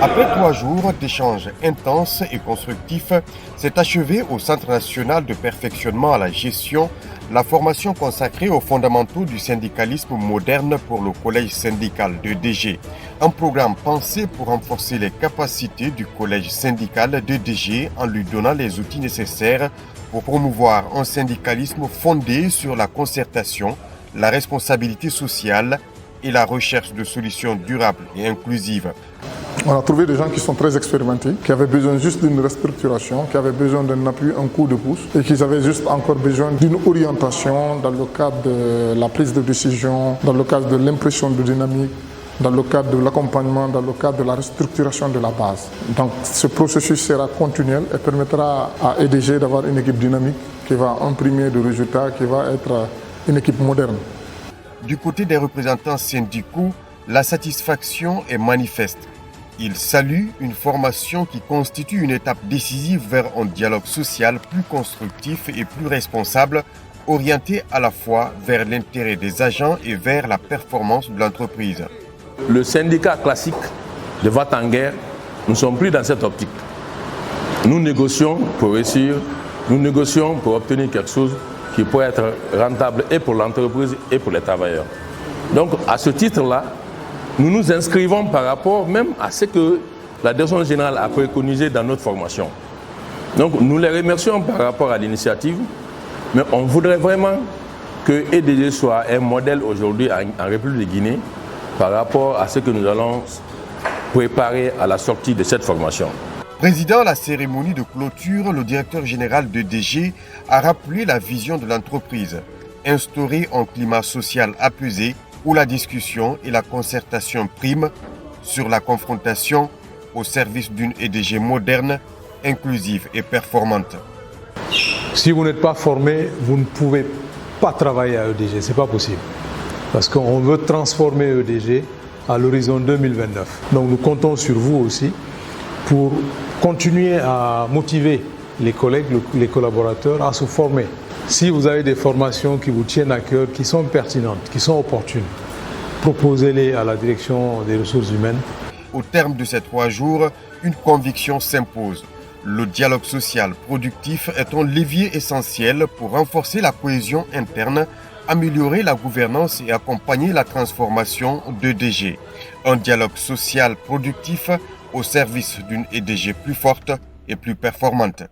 Après 3 jours d'échanges intenses et constructifs, s'est achevée au Centre national de perfectionnement à la gestion la formation consacrée aux fondamentaux du syndicalisme moderne pour le collège syndical de DG. Un programme pensé pour renforcer les capacités du collège syndical de DG en lui donnant les outils nécessaires pour promouvoir un syndicalisme fondé sur la concertation, la responsabilité sociale et la recherche de solutions durables et inclusives. On a trouvé des gens qui sont très expérimentés, qui avaient besoin juste d'une restructuration, qui avaient besoin d'un appui, un coup de pouce, et qui avaient juste encore besoin d'une orientation dans le cadre de la prise de décision, dans le cadre de l'impression de dynamique, dans le cadre de l'accompagnement, dans le cadre de la restructuration de la base. Donc ce processus sera continuel et permettra à EDG d'avoir une équipe dynamique qui va imprimer des résultats, qui va être une équipe moderne. Du côté des représentants syndicaux, la satisfaction est manifeste. Ils saluent une formation qui constitue une étape décisive vers un dialogue social plus constructif et plus responsable, orienté à la fois vers l'intérêt des agents et vers la performance de l'entreprise. Le syndicat classique de Va-t-en-guerre, nous ne sommes plus dans cette optique. Nous négocions pour réussir, nous négocions pour obtenir quelque chose qui pourrait être rentable et pour l'entreprise et pour les travailleurs. Donc à ce titre-là, nous nous inscrivons par rapport même à ce que la direction générale a préconisé dans notre formation. Donc nous les remercions par rapport à l'initiative, mais on voudrait vraiment que EDG soit un modèle aujourd'hui en République de Guinée par rapport à ce que nous allons préparer à la sortie de cette formation. Présidant à la cérémonie de clôture, le directeur général de DG a rappelé la vision de l'entreprise, instaurer un climat social apaisé où la discussion et la concertation priment sur la confrontation au service d'une EDG moderne, inclusive et performante. Si vous n'êtes pas formé, vous ne pouvez pas travailler à EDG, ce n'est pas possible. Parce qu'on veut transformer EDG à l'horizon 2029. Donc nous comptons sur vous aussi pour continuer à motiver les collègues, les collaborateurs à se former. Si vous avez des formations qui vous tiennent à cœur, qui sont pertinentes, qui sont opportunes, proposez-les à la direction des ressources humaines. Au terme de ces 3 jours, une conviction s'impose. Le dialogue social productif est un levier essentiel pour renforcer la cohésion interne, améliorer la gouvernance et accompagner la transformation d'EDG. Un dialogue social productif au service d'une EDG plus forte et plus performante.